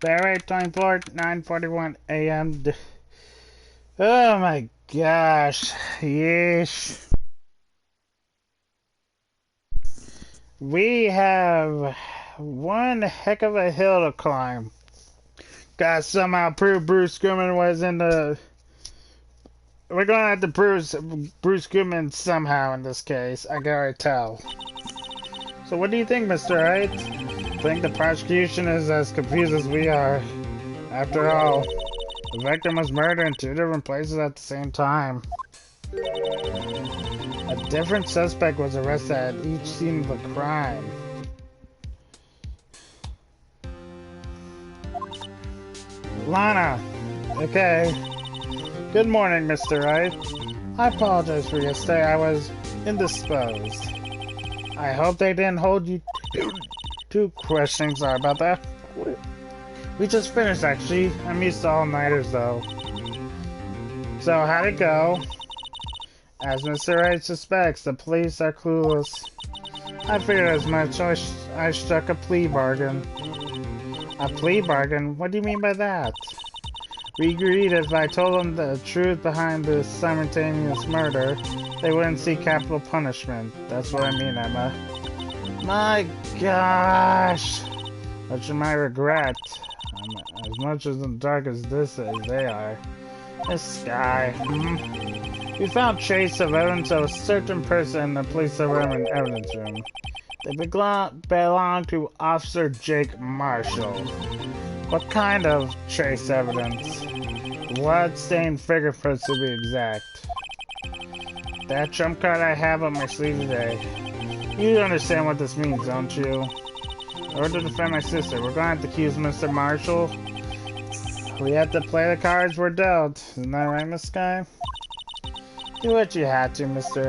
Barrett 24, 9:41 a.m. Oh my gosh. Yeesh. We have one heck of a hill to climb. Gotta somehow prove Bruce Goodman was in the... We're gonna have to prove Bruce Goodman somehow in this case. I can already tell. So what do you think, Mr. Wright? Think the prosecution is as confused as we are. After all, the victim was murdered in two different places at the same time. A different suspect was arrested at each scene of the crime. Lana! Okay. Good morning, Mr. Wright. I apologize for yesterday. I was indisposed. I hope they didn't hold you to questioning. Sorry about that. We just finished, actually. I'm used to all-nighters, though. So, how'd it go? As Mr. Wright suspects, the police are clueless. I figured as much. I struck a plea bargain. A plea bargain? What do you mean by that? We agreed if I told them the truth behind the simultaneous murder, they wouldn't see capital punishment. That's what I mean, Emma. My gosh! Much of my regret. I'm as much as in the dark as this as they are. This guy. We found trace of evidence of a certain person in the police room and evidence room. They belong to Officer Jake Marshall. What kind of trace evidence? Blood-stained fingerprints to be exact. That trump card I have on my sleeve today. You understand what this means, don't you? In order to defend my sister, we're going to have to accuse Mr. Marshall. We have to play the cards we're dealt. Isn't that right, Miss Sky? Do what you had to, Mr.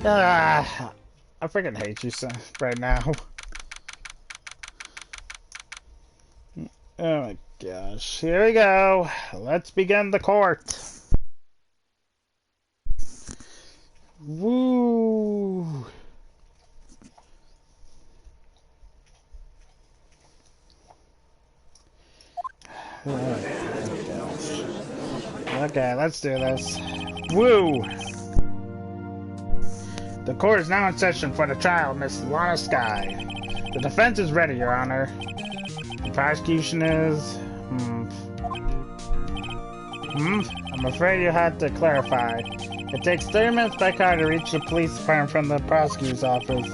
Wright. I freaking hate you right now. Oh my gosh. Here we go. Let's begin the court. Woo. Okay, let's do this. Woo! The court is now in session for the trial of Miss Lana Sky. The defense is ready, Your Honor. The prosecution is... I'm afraid you had to clarify. It takes 30 minutes by car to reach the police department from the prosecutor's office.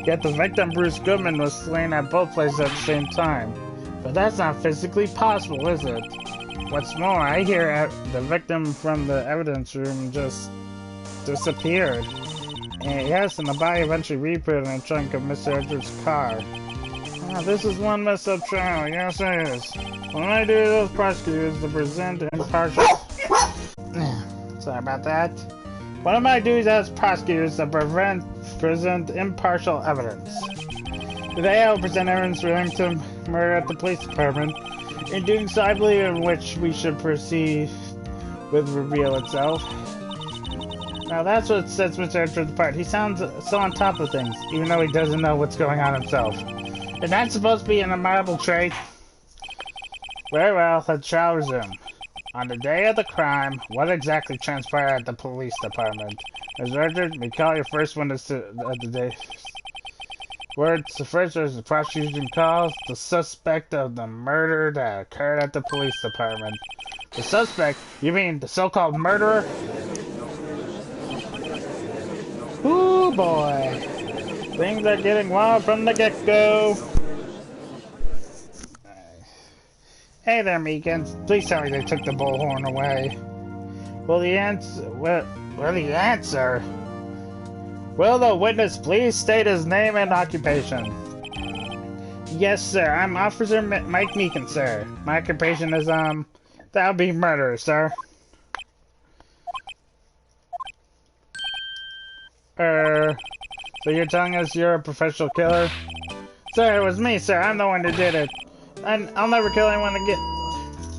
Yet the victim, Bruce Goodman, was slain at both places at the same time. But that's not physically possible, is it? What's more, I hear the victim from the evidence room just disappeared. And yes, and the body eventually re-appeared in the trunk of Mr. Edwards' car. This is one messed up trial, yes it is. What I do to those prosecutors to present impartial... Sorry about that. One of my duties as prosecutors to present impartial evidence. Today I will present evidence relating to murder at the police department. In doing so, I believe in which we should proceed with reveal itself. Now that's what sets Mr. Edwards apart. He sounds so on top of things, even though he doesn't know what's going on himself. And that's supposed to be an admirable trait. Very well, let's shall resume. On the day of the crime, what exactly transpired at the police department? Ms. Richard, we call your first witness of the day. Words, the first was the prosecution calls the suspect of the murder that occurred at the police department. The suspect? You mean the so-called murderer? Ooh boy. Things are getting wild from the get-go. Hey there, Meekins. Please tell me they took the bullhorn away. Will the answer? Will the witness please state his name and occupation? Yes, sir. I'm Officer Mike Meekins, sir. My occupation is, that would be murder, sir. So you're telling us you're a professional killer? Sir, it was me, sir. I'm the one who did it. And I'll never kill anyone again.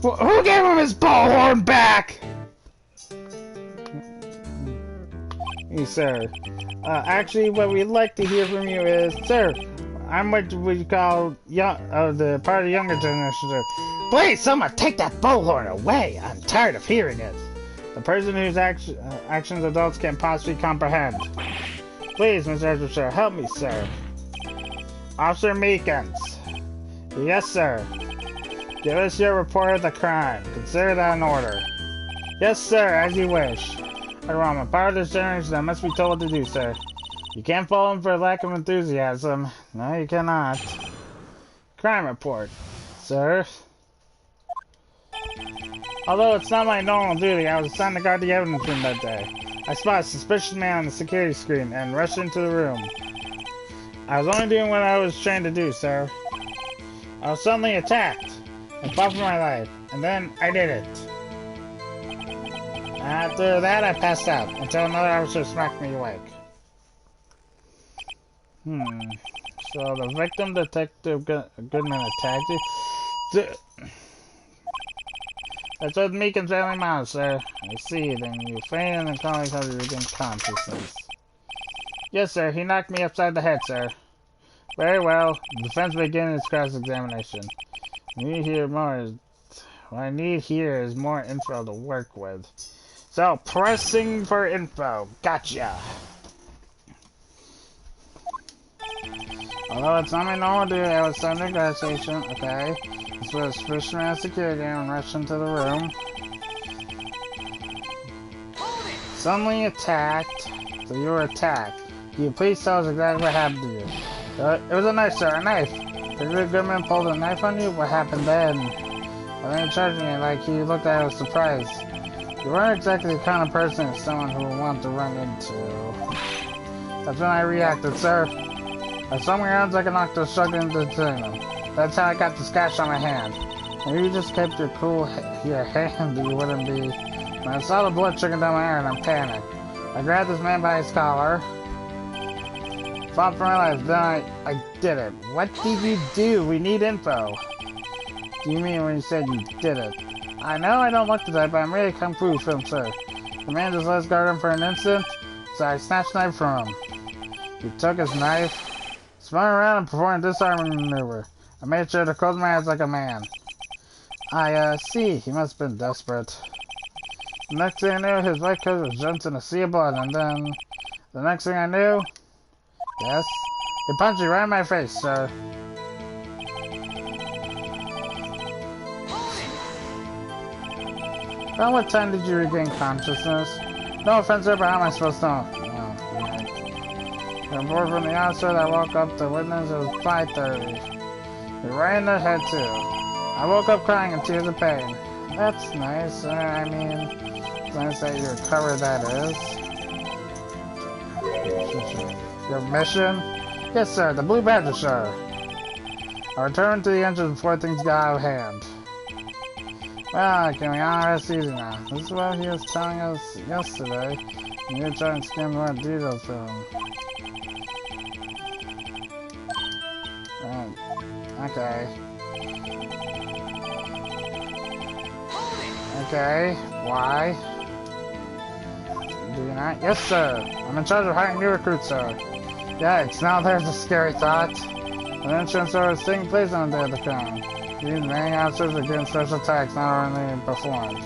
Who gave him his bullhorn back? You, sir. Actually, what we'd like to hear from you is, sir, I'm what we call young, the part of the younger generation. Please, someone take that bullhorn away! I'm tired of hearing it. The person whose actions adults can't possibly comprehend. Please, Mr. Officer, help me, sir. Officer Meekins. Yes, sir. Give us your report of the crime. Consider that an order. Yes, sir, as you wish. I'm a part of this generation that must be told what to do, sir. You can't follow him for lack of enthusiasm. No, you cannot. Crime report, sir. Although it's not my normal duty, I was assigned to guard the evidence room that day. I spotted a suspicious man on the security screen and rushed into the room. I was only doing what I was trained to do, sir. I was suddenly attacked and fought for my life, and then I did it. After that, I passed out until another officer smacked me awake. So the victim, Detective Goodman, attacked you? That's what Meekins family mouth, sir. I see, then you fainted and calling because you regained consciousness. Yes, sir, he knocked me upside the head, sir. Very well. The defense begins its cross-examination. What I need here is more info to work with. So, pressing for info. Gotcha. Although it's not my normal duty, I was sent to the gas station. Okay. This was fisherman security and rushed into the room. Suddenly attacked. So you were attacked. Can you please tell us exactly what happened to you? It was a knife, sir. A knife. The Goodman pulled a knife on you? What happened then? I didn't charge me like he looked at it with surprise. You weren't exactly the kind of person someone who would want to run into. That's when I reacted, sir. I saw my hands like a octopus struggling into the signal. That's how I got the scratch on my hand. If you just kept your cool your hand, you wouldn't be. When I saw the blood trickling down my arm, I panicked. I grabbed this man by his collar. Fought for my life, then I did it. What did you do? We need info. Do you mean when you said you did it? I know I don't look the type, but I'm really kung fu film, sir. The man just let us guard him for an instant, so I snatched the knife from him. He took his knife, spun around and performed a disarming maneuver. I made sure to close my eyes like a man. I see. He must have been desperate. The next thing I knew, his white coat was drenched in a sea of blood, and then... The next thing I knew... Yes? He punched me right in my face, sir. Around what time did you regain consciousness? No offense, sir, but how am I supposed to know? Oh, right. The report from the officer that woke up the witness, it was 5:30. You're right in the head, too. I woke up crying in tears of pain. That's nice. I mean, it's nice that you recovered, that is. Your mission? Yes, sir. The Blue Badger, sir. I returned to the engine before things got out of hand. Well, can we rest easy now? This is what he was telling us yesterday. And you're trying to skim more details from him. Okay. Okay, why? Do you not? Yes, sir. I'm in charge of hiring new recruits, sir. Yikes, now there's a scary thought. An insurance store is taking place on the day of the crime. These main officers are getting special attacks not only performed.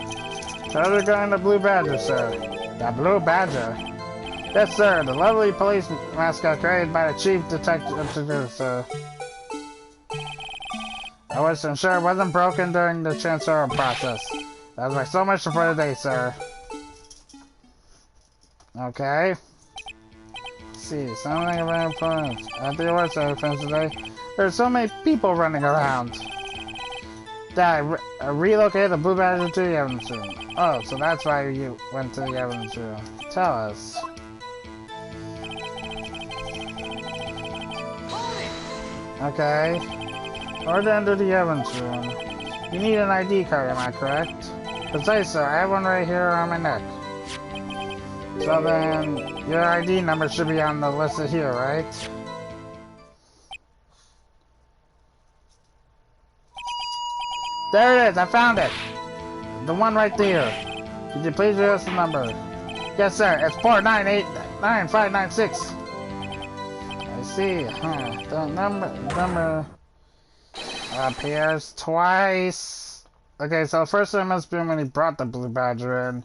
So they're going to Blue Badger, sir. The Blue Badger? Yes, sir. The lovely police mascot created by the chief detective, sir. I was to ensure it wasn't broken during the transfer process. That was like so much for the day, sir. Okay. Let's see, something around opponents. After your work, sir, finished today. There's so many people running around. That I relocated the Blue Badger to the evidence room. Oh, so that's why you went to the evidence room. Tell us. Okay. Or to enter the evidence room. You need an ID card, am I correct? Precise, sir. I have one right here on my neck. So then, your ID number should be on the list here, right? There it is! I found it! The one right there. Could you please read us the number? Yes, sir. It's 4989596. I see, huh? The number appears twice. Okay, so first time must be when he brought the blue badger in.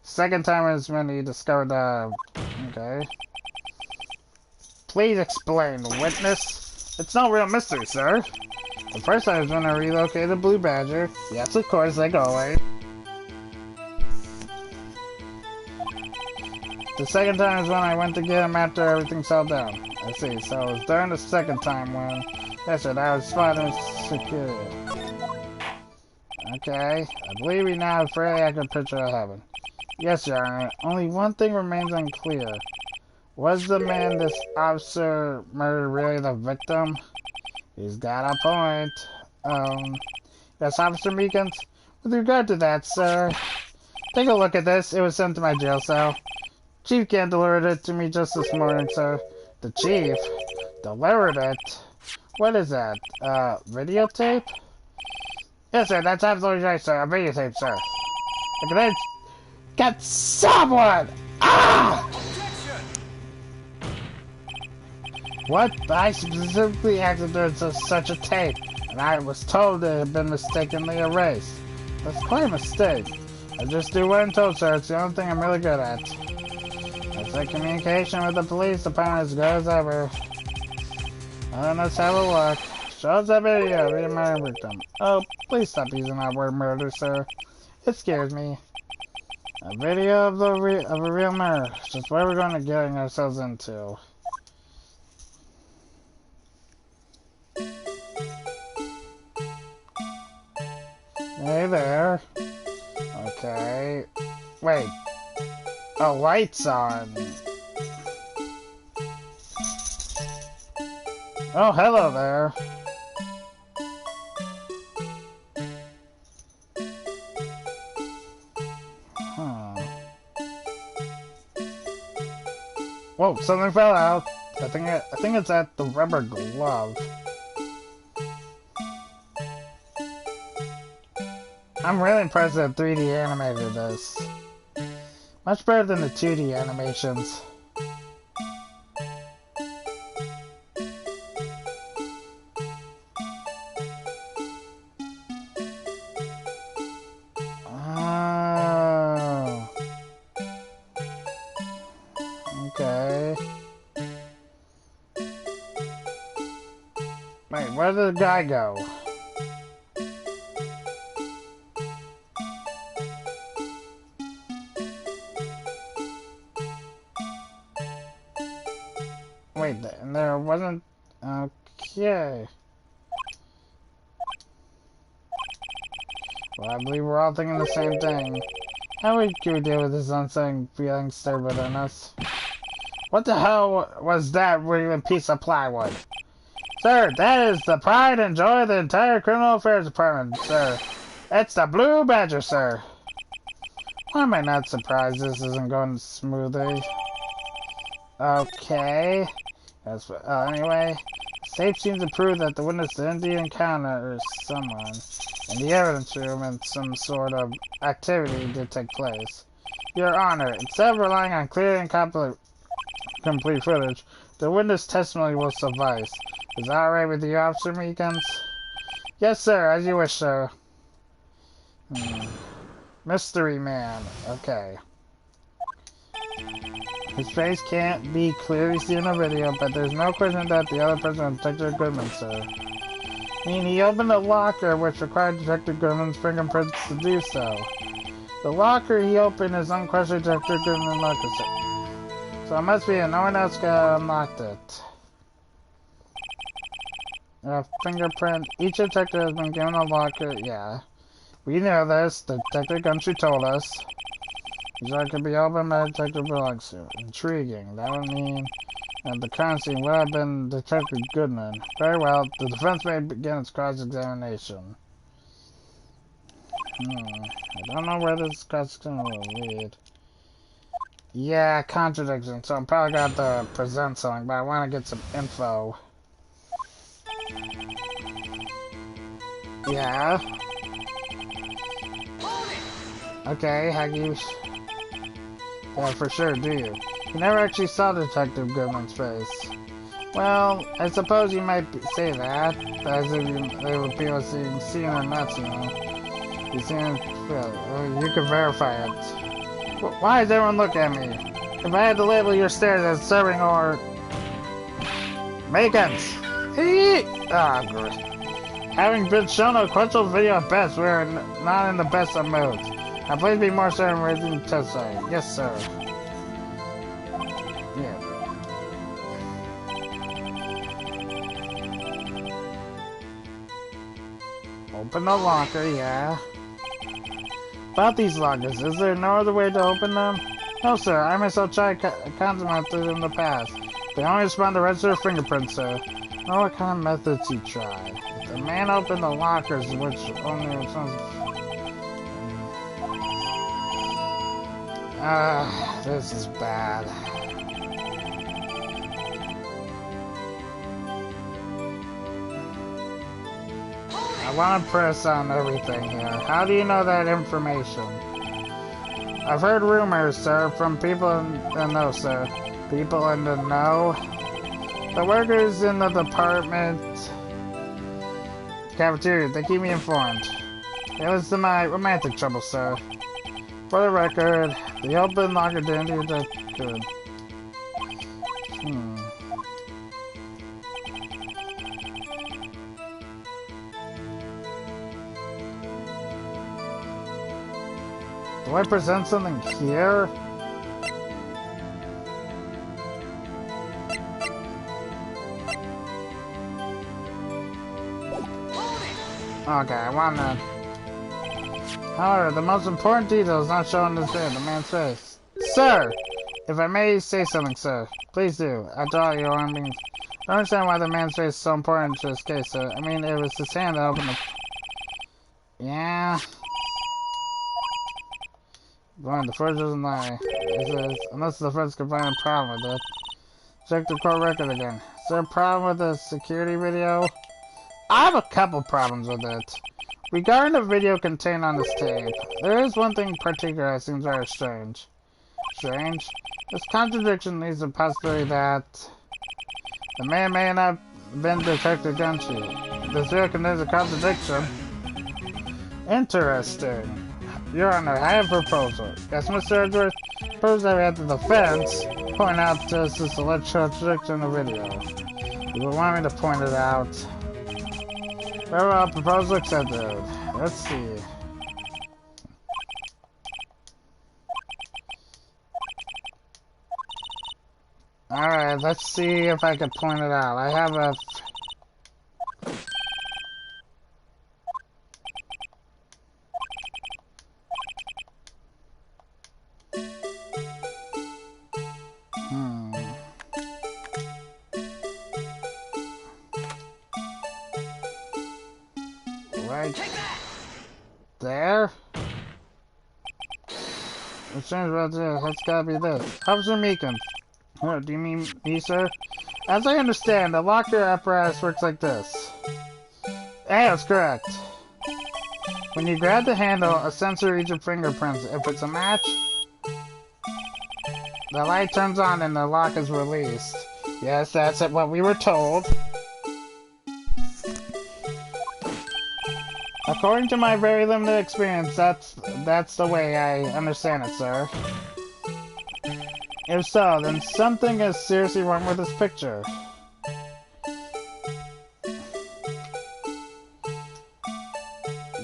Second time is when he discovered the... Okay. Please explain, witness. It's no real mystery, sir. The first time is when I relocated the blue badger. Yes, of course, like always. The second time is when I went to get him after everything settled down. I see, so it was during the second time when... Yes, sir, I was spotted security. Okay, I believe we now have a fairly accurate picture of heaven. Yes, Your Honor, only one thing remains unclear. Was the man this officer murdered really the victim? He's got a point. Yes, Officer Meekins? With regard to that, sir, take a look at this. It was sent to my jail cell. Chief Gant delivered it to me just this morning, sir. The chief? Delivered it? What is that? Videotape? Yes, sir, that's absolutely right, sir. A videotape, sir. Look at that. Get someone! Ah! What? I specifically asked if there was such a tape, and I was told it had been mistakenly erased. That's quite a mistake. I just do what I'm told, sir. It's the only thing I'm really good at. It's like communication with the police department as good as ever. Let's have a look. Show us that video. Read my victim. Oh, please stop using that word murder, sir. It scares me. A video of a real murder. Just what we're going to get ourselves into. Hey there. Okay. Wait. Oh, light's on. Oh, hello there. Huh. Whoa, something fell out. I think it's at the rubber glove. I'm really impressed that 3D animated this. Much better than the 2D animations. Oh. Okay. Wait, where did the guy go? Wait, and there wasn't... Okay. Well, I believe we're all thinking the same thing. How can we deal with this unsettling feeling stirred within us? What the hell was that with a piece of plywood? Sir, that is the pride and joy of the entire Criminal Affairs Department, sir. It's the Blue Badger, sir. Why am I not surprised this isn't going smoothly? Okay. Anyway, safe seems to prove that the witness didn't encounter someone in the evidence room and some sort of activity did take place. Your Honor, instead of relying on clear and complete footage, the witness testimony will suffice. Is that alright with you, Officer Meekins? Yes, sir, as you wish, sir. Mystery Man. Okay. His face can't be clearly seen in the video, but there's no question that the other person was Detective Goodman, sir. I mean, he opened a locker which required Detective Goodman's fingerprints to do so. The locker he opened is unquestionably Detective Goodman's locker, sir. So it must be that no one else could have unlocked it. A fingerprint. Each detective has been given a locker. Yeah. We know this. Detective Gumshoe told us. Each locker could be opened by Detective belongs to. Intriguing. That would mean that the crime scene would have been Detective Goodman. Very well. The defense may begin its cross-examination. I don't know where this cross-examination will lead. Yeah, contradiction. So I'm probably going to have to present something, but I want to get some info. Yeah. Okay, how do you... Well, for sure, do you? You never actually saw Detective Goodman's face. Well, I suppose you might say that, as if they would be able to see it or not, you know. You see it, you can verify it. Why does everyone look at me? If I had to label your stares as serving or... Makens! Ah, good. Having been shown a questionable video at best, we are not in the best of moods. Now please be more certain we're in the test site. Yes, sir. Yeah. Open the locker, yeah. About these lockers, is there no other way to open them? No, sir. I myself tried contacting them in the past. They only respond to register fingerprints, sir. Know what kind of methods he tried. If the man opened the lockers, which only responds... this is bad. I want to press on everything here. How do you know that information? I've heard rumors, sir, from people in the know, sir. People in the know. The workers in the department cafeteria, they keep me informed. It was to my romantic trouble, sir. For the record, the open locker didn't do that good. Do I present something here? Okay, I wanna... However, the most important detail is not shown in this video, the man's face. Sir! If I may say something, sir. Please do. After all, you are being... I don't understand why the man's face is so important to this case, sir. I mean, it was his hand that opened the... Yeah... Fine, the first doesn't lie. It says, unless the first can find a problem with it. Check the court record again. Is there a problem with the security video? I have a couple problems with it. Regarding the video contained on this tape, there is one thing in particular that seems very strange. Strange? This contradiction leads to the possibility that the man may not have been Detective Gunshi. This video contains a contradiction. Interesting. Your Honor, I have a proposal. Yes, Mr. Edwards, suppose that we have the defense point out to us this alleged contradiction in the video. You would want me to point it out. Very well, proposal accepted. Let's see. Alright, let's see if I can point it out. I have a... Right there. It seems right there. That's gotta be this. Officer Meekins. Oh, do you mean me, sir? As I understand, the locker apparatus works like this. Hey, that's correct. When you grab the handle, a sensor reads your fingerprints. If it's a match, the light turns on and the lock is released. Yes, that's what we were told. According to my very limited experience, that's the way I understand it, sir. If so, then something is seriously wrong with this picture.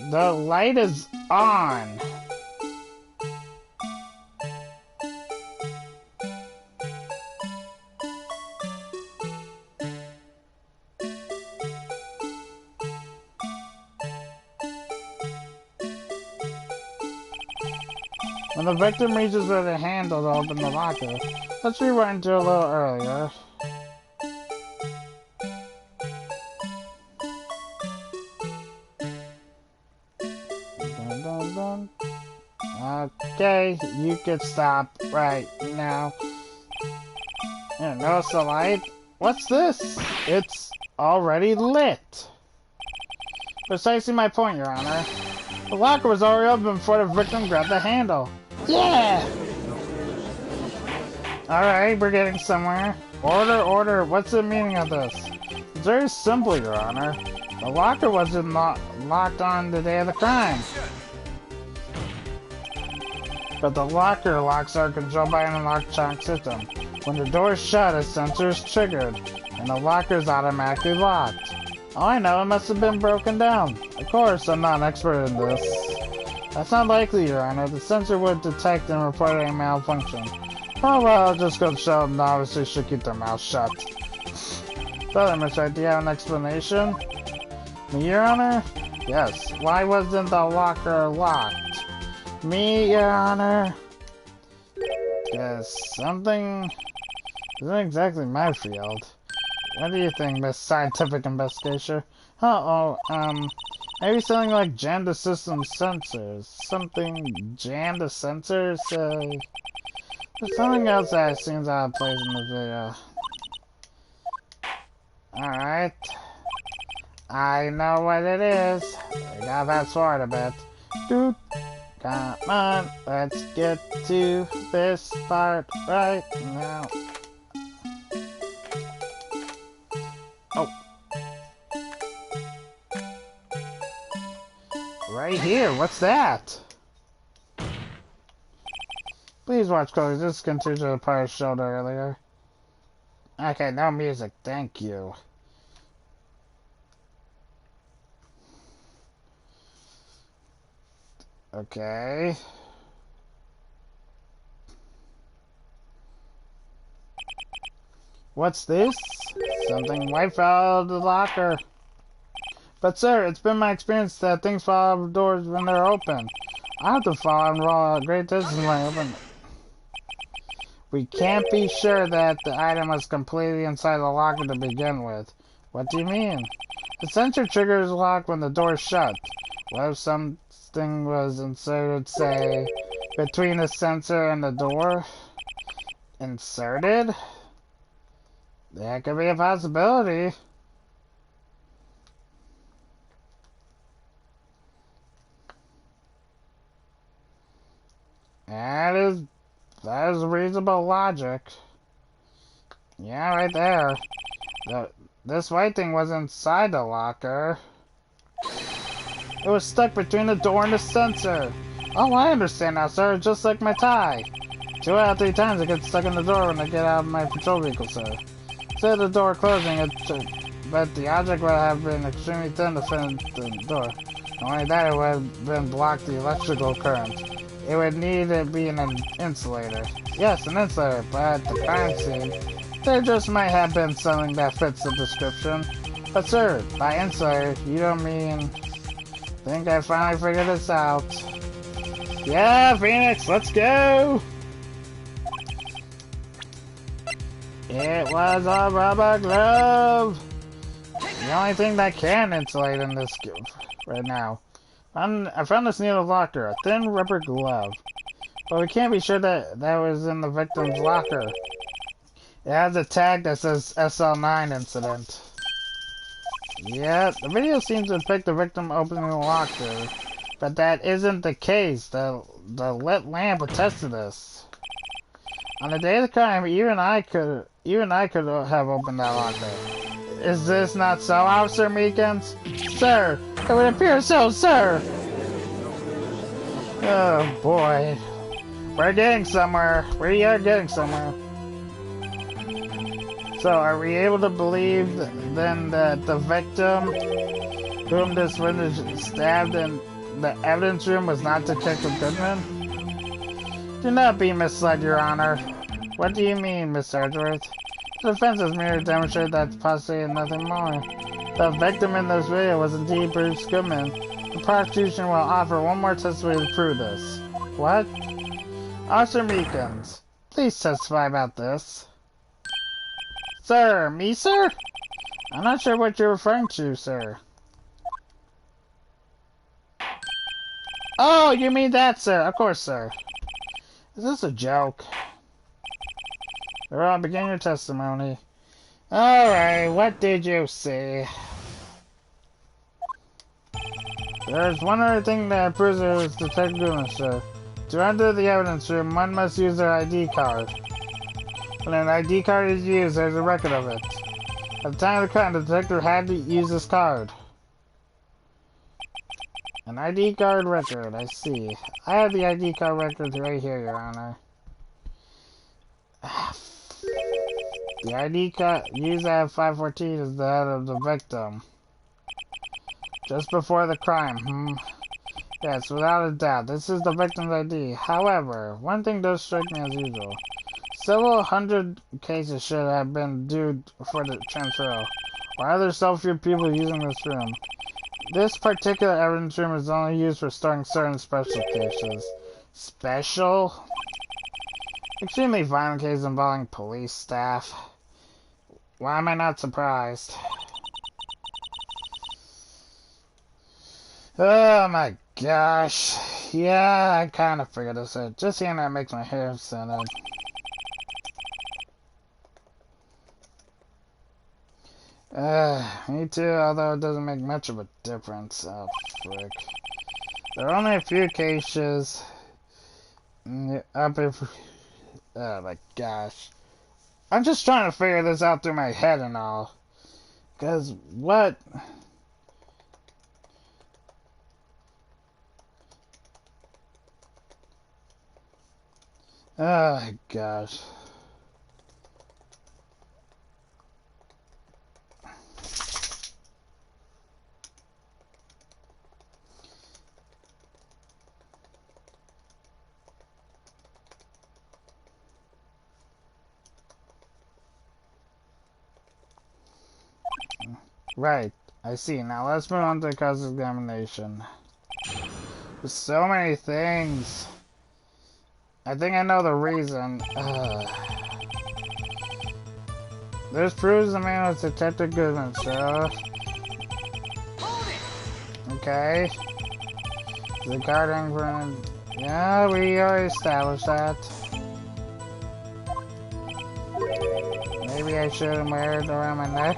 The light is on. When the victim reaches for the handle to open the locker, let's rewind to a little earlier. Dun, dun, dun. Okay, you can stop right now. Yeah, notice the light? What's this? It's already lit. Precisely my point, Your Honor. The locker was already open before the victim grabbed the handle. Yeah! Alright, we're getting somewhere. Order, order, what's the meaning of this? It's very simple, Your Honor. The locker wasn't locked on the day of the crime. But the locker locks are controlled by an electronic system. When the door is shut, a sensor is triggered, and the locker is automatically locked. Oh, I know, it must have been broken down. Of course, I'm not an expert in this. That's not likely, Your Honor. The sensor would detect and report a malfunction. Oh well, just go to show them obviously should keep their mouth shut. So then, Miss Wright, do you have an explanation? Me, Your Honor? Yes. Why wasn't the locker locked? Me, Your Honor? Yes, something isn't exactly my field. What do you think, Miss Scientific Investigator? Maybe something like jam the system sensors. Something jam the sensors? There's something else that seems out of place in the video. Alright. I know what it is. I gotta fast forward a bit. Dude. Come on, let's get to this part right now. Oh. Right here, what's that? Please watch closely, this continues the part showed earlier. Okay, no music, thank you. Okay. What's this? Something white fell out of the locker. But sir, it's been my experience that things fall out of doors when they're open. I have to fall and roll a great distance when I open. We can't be sure that the item was completely inside the locker to begin with. What do you mean? The sensor trigger is locked when the door is shut. What if something was inserted, say, between the sensor and the door? Inserted? That could be a possibility. That is reasonable logic. Yeah, right there. This white thing was inside the locker. It was stuck between the door and the sensor. Oh, I understand now, sir. Just like my tie. 2 out of 3 times it gets stuck in the door when I get out of my patrol vehicle, sir. Instead of the door closing, but the object would have been extremely thin to fit in the door. Not only that, it would have been blocked the electrical current. It would need to be an insulator. Yes, an insulator, but at the crime scene, there just might have been something that fits the description. But sir, by insulator, you don't mean... Think I finally figured this out. Yeah, Phoenix, let's go! It was a rubber glove! The only thing that can insulate in this right now. I found this near the locker, a thin rubber glove. But we can't be sure that that was in the victim's locker. It has a tag that says SL9 incident. Yeah, the video seems to depict the victim opening the locker, but that isn't the case. The lit lamp attests to this. On the day of the crime, even I could have opened that locker. Is this not so, Officer Meekins? Sir, it would appear so, sir. Oh boy, we're getting somewhere. We are getting somewhere. So, are we able to believe then that the victim whom this witness stabbed in the evidence room was not Detective Goodman? Do not be misled, Your Honor. What do you mean, Miss Edgeworth? The defense has merely demonstrated that possibly and nothing more. The victim in this video was indeed Bruce Goodman. The prosecution will offer one more testimony to prove this. What? Officer Meekins, please testify about this. Sir, me, sir? I'm not sure what you're referring to, sir. Oh, you mean that, sir? Of course, sir. Is this a joke? Alright, begin your testimony. Alright, what did you see? There's one other thing that proves it was Detective Goodman, sir. To enter the evidence room, one must use their ID card. When an ID card is used, there's a record of it. At the time of the crime, the detective had to use this card. An ID card record, I see. I have the ID card records right here, Your Honor. The ID card used at 514 is that of the victim. Just before the crime, Yes, without a doubt, this is the victim's ID. However, one thing does strike me as usual. Several hundred cases should have been due for the transfer. Why are there so few people using this room? This particular evidence room is only used for storing certain special cases. Special? Extremely violent cases involving police staff. Why am I not surprised? Oh my gosh. Yeah, I kind of figured this out. Just seeing that makes my hair stand up. Me too, although it doesn't make much of a difference. Oh, frick. There are only a few cases. Up if... Oh my gosh. I'm just trying to figure this out through my head and all. Because, what... Oh my gosh. Right, I see. Now let's move on to the cross-examination. There's so many things. I think I know the reason. This proves the man was Detective Goodman, so... Okay. The card ring. Yeah, we already established that. Maybe I shouldn't wear it around my neck.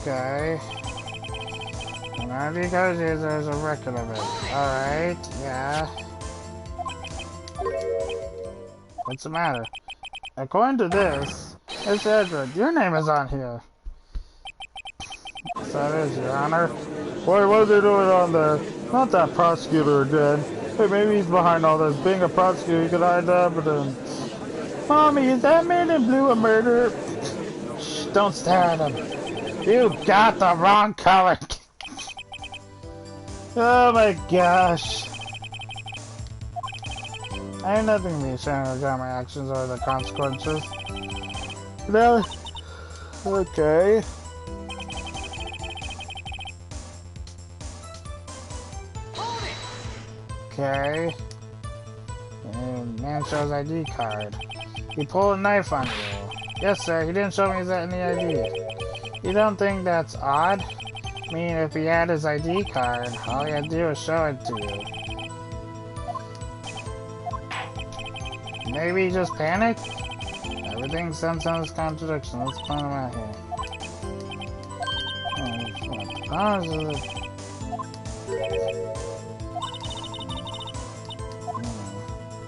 Okay. And all because there's a record of it. Alright, yeah. What's the matter? According to this, it's Edward. Your name is on here. So it is, Your Honor. Boy, what are they doing on there? Not that prosecutor again. Hey, maybe he's behind all this. Being a prosecutor, he could hide the evidence. Mommy, is that man in blue a murderer? Shh, don't stare at him. You got the wrong color. Oh my gosh. I have nothing to be ashamed about my actions or the consequences. No. Okay. Okay. And man shows ID card. He pulled a knife on you. Yes, sir. He didn't show me any ID. You don't think that's odd? I mean, if he had his ID card, all he had to do was show it to you. Maybe he just panicked? Everything sense on this contradiction. Let's find him out here.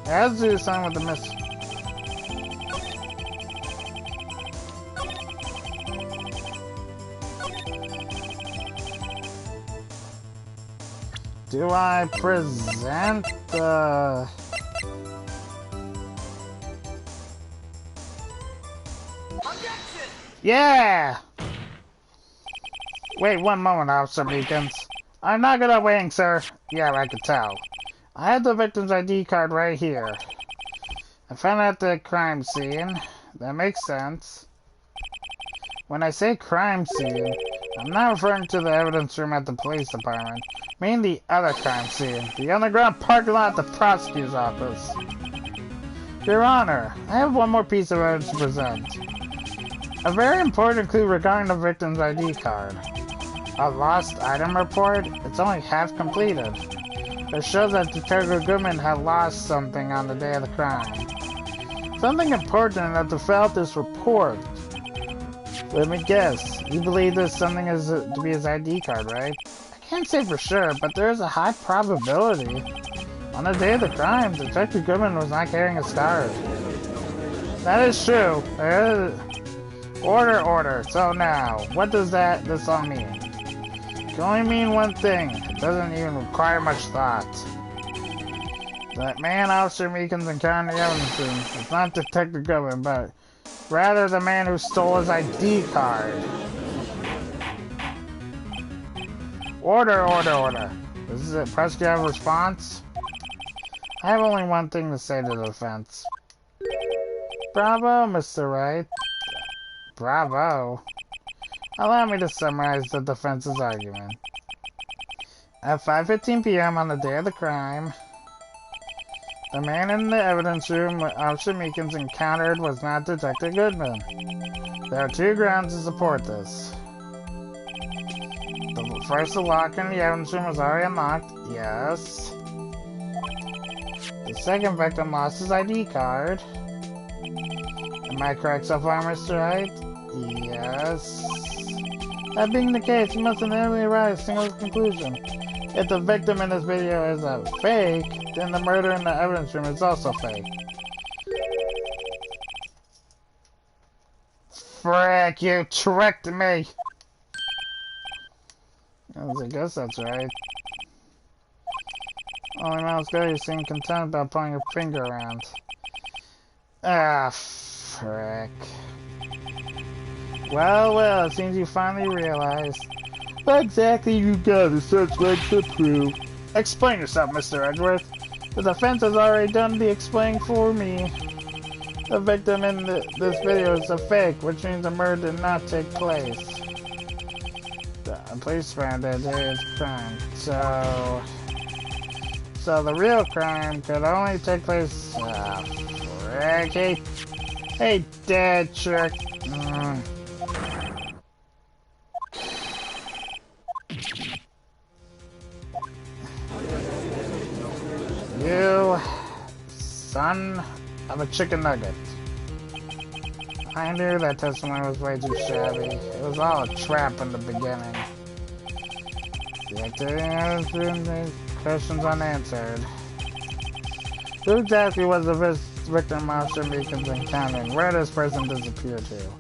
It has to do something with the mystery. Do I present the... Objection! Yeah! Wait one moment, Officer Beacons. I'm not good at waiting, sir. Yeah, I could tell. I have the victim's ID card right here. I found it at the crime scene. That makes sense. When I say crime scene, I'm not referring to the evidence room at the police department. I mean the other crime scene. The underground parking lot at the prosecutor's office. Your Honor, I have one more piece of evidence to present. A very important clue regarding the victim's ID card. A lost item report? It's only half completed. It shows that Detective Goodman had lost something on the day of the crime. Something important enough to fill out this report. Let me guess. You believe this something is to be his ID card, right? I can't say for sure, but there is a high probability. On the day of the crime, Detective Goodman was not carrying his card. That is true. Order. So now, what does this all mean? It can only mean one thing. It doesn't even require much thought. That man Officer Meekins encountered in the evidence room is not Detective Goodman, but rather the man who stole his ID card. Order. This is it. Prosecutor have a response? I have only one thing to say to the defense. Bravo, Mr. Wright. Bravo. Allow me to summarize the defense's argument. At 5:15 p.m. on the day of the crime, the man in the evidence room Officer Meekins encountered was not Detective Goodman. There are two grounds to support this. First, the locker in the evidence room was already unlocked. Yes. The second victim lost his ID card. Am I correct so far, Mr. Wright? Yes. That being the case, you must inevitably arrive at a single conclusion. If the victim in this video is a fake, then the murder in the evidence room is also fake. Frick, you tricked me! I guess that's right. Only mouse go, you seem content about pulling your finger around. Ah, frick. Well, it seems you finally realized what exactly you got the search like to prove. Explain yourself, Mr. Edgeworth. The defense has already done the explaining for me. The victim in this video is a fake, which means the murder did not take place. The police found that there is crime. So the real crime could only take place. Frick. Hey, Dad, trick. You son of a chicken nugget. I knew that testimony was way too shabby. It was all a trap in the beginning. The activity has been questions unanswered. Who exactly was the victim Officer Meekins encountering? Where did this person disappear to?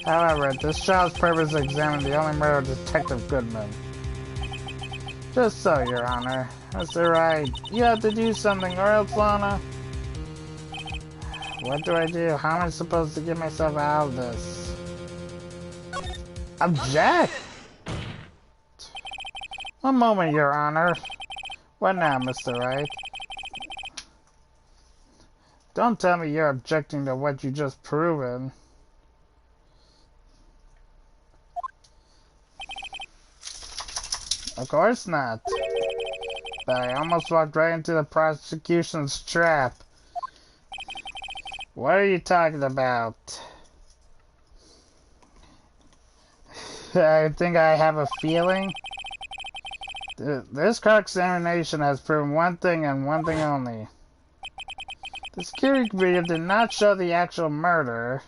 However, this child's purpose is to examine the only murder of Detective Goodman. Just so, Your Honor. Mr. Wright, you have to do something, or else, Lana. What do I do? How am I supposed to get myself out of this? Object! One moment, Your Honor. What now, Mr. Wright? Don't tell me you're objecting to what you just proven. Of course not. But I almost walked right into the prosecution's trap. What are you talking about? I think I have a feeling. This cross-examination has proven one thing and one thing only. The security video did not show the actual murder.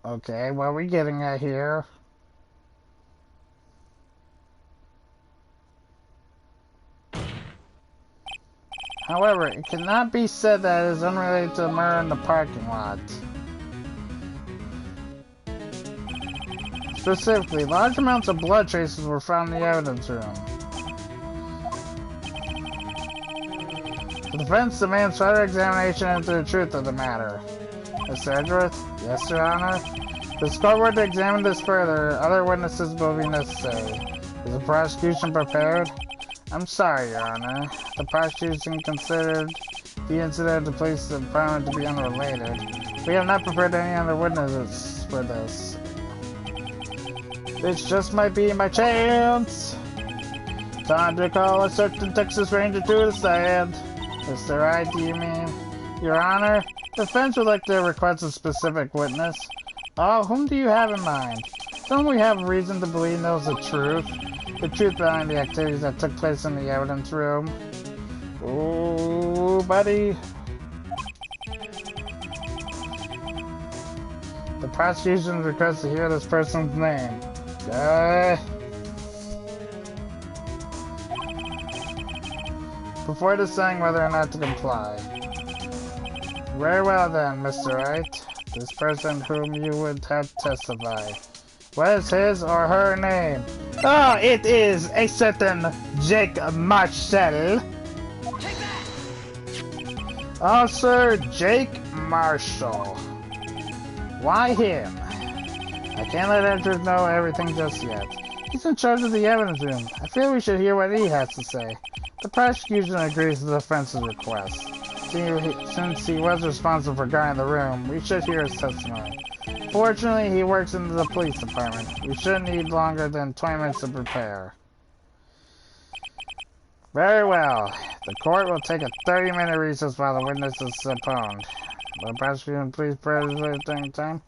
Okay, what are we getting at here? However, it cannot be said that it is unrelated to the murder in the parking lot. Specifically, large amounts of blood traces were found in the evidence room. The defense demands further examination into the truth of the matter. Mr. Edgeworth? Yes, Your Honor? If the court were to examine this further, other witnesses will be necessary. Is the prosecution prepared? I'm sorry, Your Honor. The prosecution considered the incident of the police department to be unrelated. We have not prepared any other witnesses for this. This just might be my chance. Time to call a certain Texas Ranger to the stand. Mr. Wright, do you mean? Your Honor, the defense would like to request a specific witness. Oh, whom do you have in mind? Don't we have reason to believe knows the truth? The truth behind the activities that took place in the evidence room? Ooh, buddy. The prosecution requests to hear this person's name. Before deciding whether or not to comply. Very well then, Mr. Wright. This person whom you would have testified. What is his or her name? Oh, it is a certain Jake Marshall. Oh, Sir Jake Marshall. Why him? I can't let Edward know everything just yet. He's in charge of the evidence room. I feel we should hear what he has to say. The prosecution agrees to the defense's request. Since he was responsible for guarding the room, we should hear his testimony. Fortunately, he works in the police department. We shouldn't need longer than 20 minutes to prepare. Very well. The court will take a 30-minute recess while the witness is subpoenaed. Will the prosecution please present during time?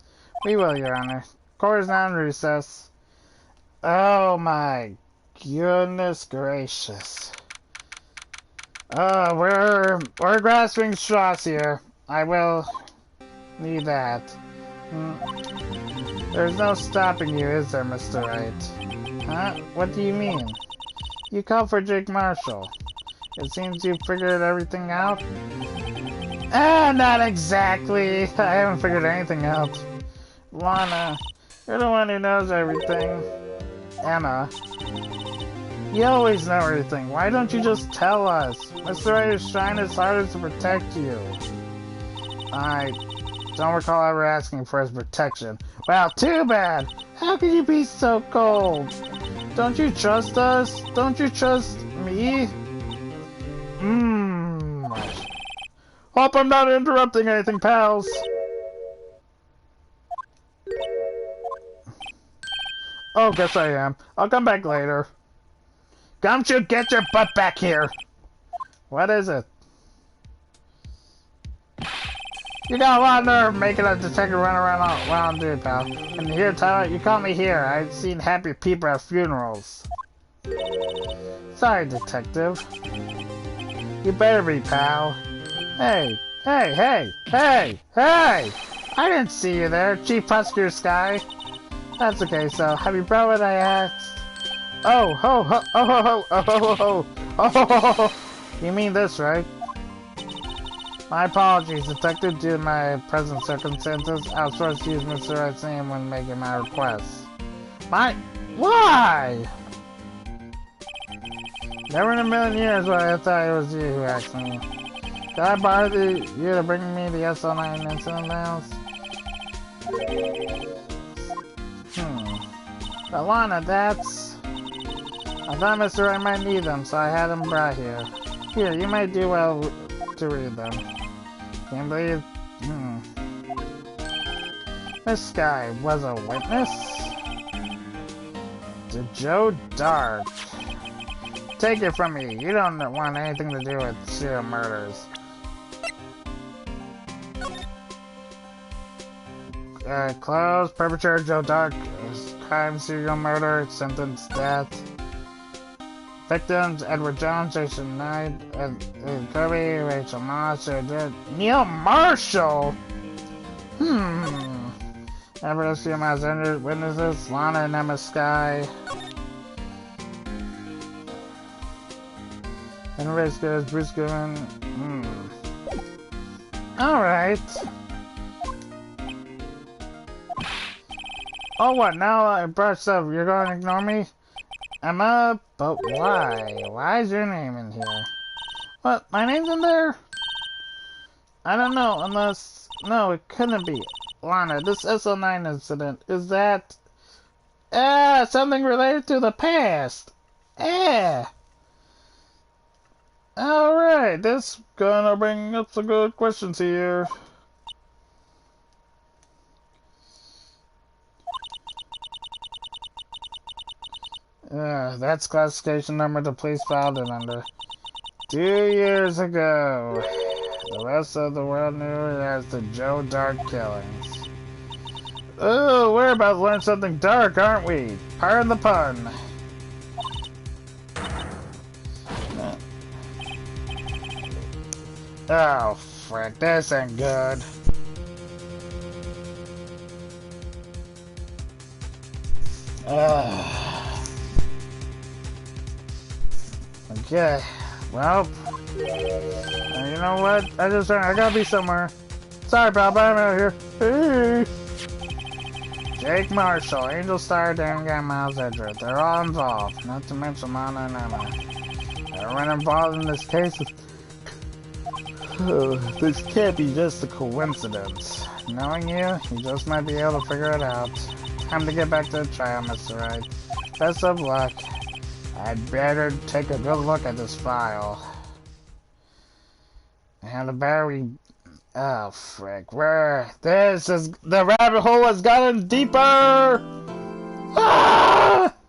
We will, Your Honor. Court is now in recess. Oh my goodness gracious. We're grasping straws here. I will need that. There's no stopping you, is there, Mr. Wright? Huh? What do you mean? You called for Jake Marshall. It seems you figured everything out? Not exactly. I haven't figured anything out. Lana, you're the one who knows everything. Emma. You always know everything. Why don't you just tell us? Mr. Wright is trying his hardest to protect you. I don't recall ever asking for his protection. Well, too bad. How can you be so cold? Don't you trust us? Don't you trust me? Hope I'm not interrupting anything, pals. Oh, guess I am. I'll come back later. Don't you get your butt back here! What is it? You got a lot of nerve making a detective run around dude, pal. And here, Tyler, you caught me here. I've seen happy people at funerals. Sorry, detective. You better be, pal. Hey! I didn't see you there, Chief Prosecutor Sky. That's okay, so have you brought what I asked? Oh, you mean this, right? My apologies, Detective. Due to my present circumstances, I was forced to use Mr. Wright's name when making my request. Why? Never in a million years would I thought it was you who asked me. Did I bother you to bring me the SL9 incident files? Alana, that's... I thought Mr. Wright might need them, so I had them brought here. Here, you might do well to read them. Can't believe... This guy was a witness? To Joe Dark. Take it from me, you don't want anything to do with serial murders. Close. Perpetrator Joe Dark. Crime, serial murder, sentence, death. Victims: Edward Jones, Jason Knight, Kirby, Rachel Moss, Neil Marshall. Evidence as injured witnesses: Lana and Emma Sky. Henry Skills, Bruce Goodman. Alright. Oh, what? Now I brushed up. You're going to ignore me? Emma? But why? Why is your name in here? What? My name's in there? I don't know, unless... No, it couldn't be. Lana, this SL9 incident, is that... something related to the past. Alright, this gonna bring up some good questions here. That's classification number the police filed it under. 2 years ago. The rest of the world knew it as the Joe Dark killings. Oh, we're about to learn something dark, aren't we? Pardon the pun. Oh, frick, this ain't good. Okay, well, you know what? I gotta be somewhere. Sorry, pal, but I'm out here. Hey. Jake Marshall, Angel Star, Dan Guy, Miles Edgeworth. They're all involved, not to mention Lana and Emma. Everyone involved in this case is... this can't be just a coincidence. Knowing you just might be able to figure it out. Time to get back to the trial, Mr. Wright. Best of luck. I'd better take a good look at this file. And the very... Oh, frick. Where? This is... The rabbit hole has gotten deeper! Ah!